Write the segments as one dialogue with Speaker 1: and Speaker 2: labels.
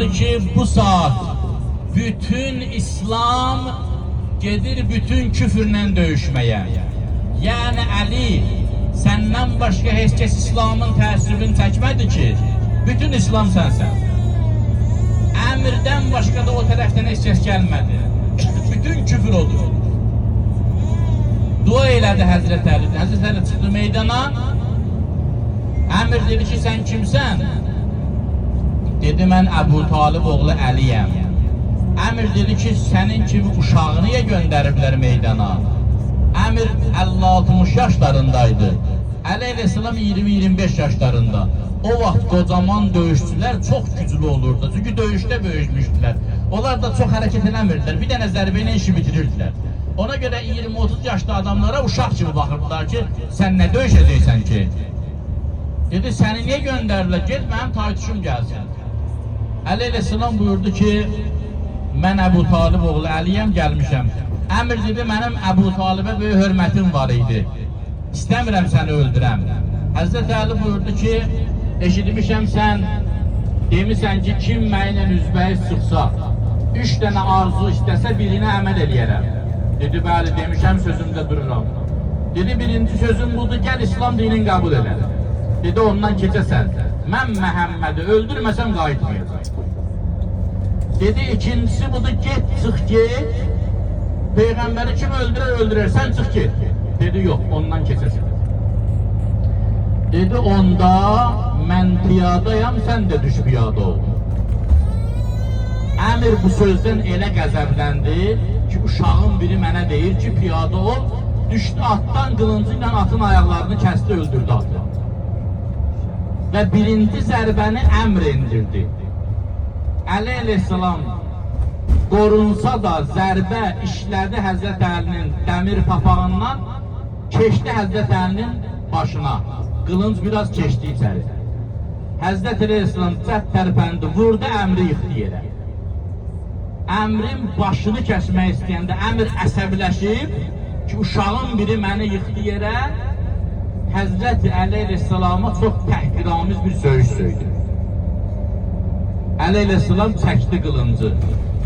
Speaker 1: buyurdu ki bu saat bütün İslam gedir bütün küfürlə döyüşməyə. Yəni Əli səndən başqa heç kəs İslamın təsirini çəkmədi ki, bütün İslam sənsən. Əmirdən başqa da o tərəfdən heç kəs gəlmədi. Bütün küfür odur. Dua elədi Həzrət Əli. Həzrət Əli çıxdı meydana. Əmir dedi ki, sən kimsən? Dedi, mən Əbu Talib oğlu Əliyəm. Əmir dedi ki, sənin kimi uşağı niyə göndəriblər meydana? Əmir 50-60 yaşlarındaydı. Əli əleyhissalam 20-25 yaşlarında. O vaxt qocaman döyüşçülər çox güclü olurdu. Çünki döyüşdə böyüşmüşdülər. Onlar da çox hərəkət eləmirdilər. Bir dənə zərbə ilə işi bitirirdilər. Ona görə 20-30 yaşlı adamlara uşaq kimi baxırdılar ki, sən nə döyüşəcəksən ki? Dedi, səni niyə göndərdilər? Get, mənim taytuşum gəlsin. Əli əleyhissalam buyurdu ki, mən Əbu Talib oğlu Əliyəm, gəlmişəm. Əmir dedi, mənim Əbu Talibə böyük hörmətim var idi. İstəmirəm səni öldürəm. Həzrət Əli buyurdu ki, eşitmişəm sən, demişsən ki, kim mənlə üzbəyi sıxsa, 3 dənə arzu istəsə birinə əməl eləyərəm. Dedi, bəli, demişəm, sözümdə dururam. Dedi, birinci sözüm budur, gəl İslam dinin qəbul edər. Dedi, ondan keçəsən, mən Məhəmmədi öldürməsəm qayıtmayacaq. Dedi, ikincisi budur, get, çıx, get. Peyğəmbəri kim öldürər, sən çıx, get. Dedi, yox, ondan keçəsən. Dedi, onda mən piyadayam, sən də düş piyada ol. Əmir bu sözdən elə qəzəbləndi ki, uşağın biri mənə deyir ki, piyada ol, düşdü atdan qılıncı ilə atın ayaqlarını kəsdi, öldürdü atı. Və birinci zərbəni əmr indirdi. Əli əleyhissalam qorunsa da zərbə işlədi Həzrət Əlinin dəmir papağından, keçdi Həzrət Əlinin başına. Qılınc biraz keçdi içəri. Həzrət əleyhissalam cəhd tərpəndi, vurdu, əmri yıxdı yerə. Əmrin başını kəsmək istəyəndə əmr əsəbləşib ki, uşağın biri məni yıxdı yerə, Həzrət Əli əleyhissalama çox təhqiramiz bir söyüş söydü. Əli əleyhissalam çəkdi qılıncı,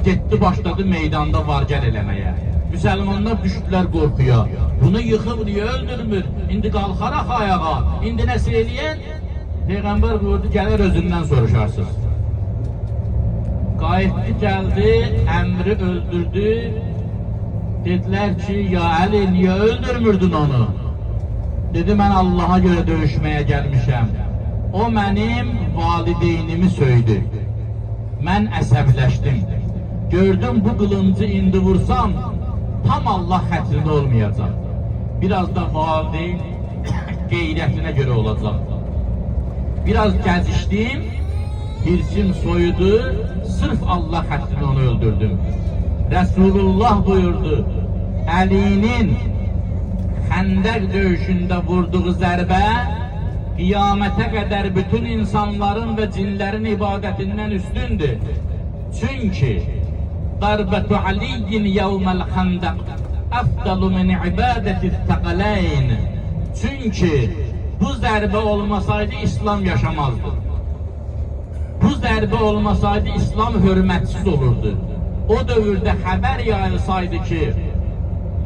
Speaker 1: getdi başladı meydanda var-gəl eləməyə. Müsəlmanlar düşdülər qorxuya. Bunu yıxıb niyə öldürmür? İndi qalxaraq ayağa, indi nəsə eləyən? Peyğəmbər buyurdu, gələr özündən soruşarsınız. Qayıtdı, gəldi, əmri öldürdü. Dedilər ki, ya Əli, niyə öldürmürdün onu? Dedi, mən Allaha görə döyüşməyə gəlmişəm. O mənim valideynimi söydü. Mən əsəbləşdim. Gördüm, bu qılıncı indi vursam, tam Allah xətrində olmayacaq. Biraz da valideyn qeyrətinə görə olacaq. Biraz gəzişdim, hirsim soyudu, sırf Allah xətrində onu öldürdüm. Resulullah buyurdu, Əlinin Xəndəq döyüşündə vurduğu zərbə qiyamətə qədər bütün insanların və cinlərin ibadətindən üstündür. Çünki darbətu Aliyyin yevməl xəndəq əfdalu min ibadətiz təqələyn. Çünki bu zərbə olmasaydı İslam yaşamazdı. Bu zərbə olmasaydı İslam hörmətsiz olurdu. O dövrdə xəbər yayılsaydı ki,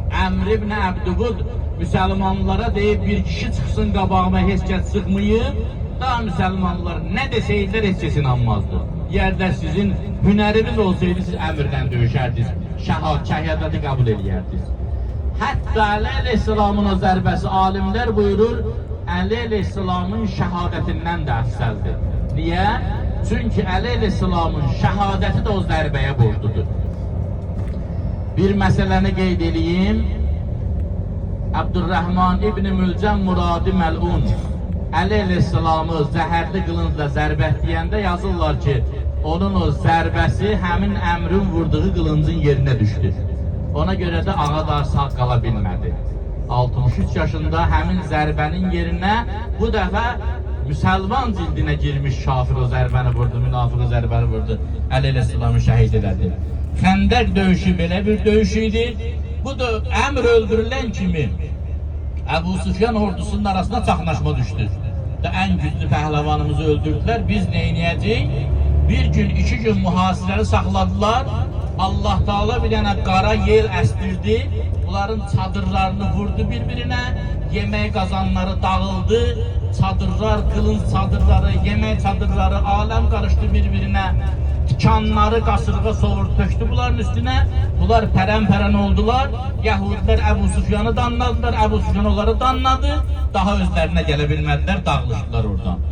Speaker 1: Əmr ibn Əbdüqud müsəlmanlara deyib bir kişi çıxsın qabağıma, heç kəs çıxmayıb, daha müsəlmanlar nə desəydilər, heç kəs inanmazdı. Yerdə sizin hünəriniz olsaydı, siz əmrdən döyüşərdiniz, şəhadəti qəbul edərdiniz. Hətta Əli əleyhissalamın o zərbəsi, alimlər buyurur, Əli əleyhissalamın şəhadətindən də əfsəldir. Niyə? Çünki Əli əleyhissalamın şəhadəti də o zərbəyə borcludur. Bir məsələni qeyd edeyim. Abdurrahman ibn Mülcəm Muradi Məlun Əli əleyhissalamı zəhərli qılıncla zərbət deyəndə yazırlar ki, onun o zərbəsi həmin əmrin vurduğu qılıncın yerinə düşdü. Ona görə də ağadar sağ qala bilmədi. 63 yaşında həmin zərbənin yerinə bu dəfə müsəlman cildinə girmiş kafir o zərbəni vurdu, münafiq o zərbəni vurdu, Əli əleyhissalamı şəhid elədi. Xəndək döyüşü belə bir döyüş idi. Bu da əmr öldürülən kimi Əbu Süfyan ordusunun arasında çaxnaşma düşdü. Ən güclü pəhləvanımızı öldürdülər. Biz neyniyəcəyik? Bir gün, 2 gün mühasirəli saxladılar. Allah Teala bir dənə qara yel əstirdi. Bunların çadırlarını vurdu bir-birinə. Yemək qazanları dağıldı. Çadırlar, qılınc çadırları, yemək çadırları, aləm qarışdı bir-birinə. Tikanları qasırğa sovurdu, tökdü bunların üstünə. Bunlar pərən-pərən oldular. Yəhudilər Əbu Süfyanı danladılar, Əbu Süfyan onları danladı. Daha özlərinə gələ bilmədilər, dağılışdılar oradan.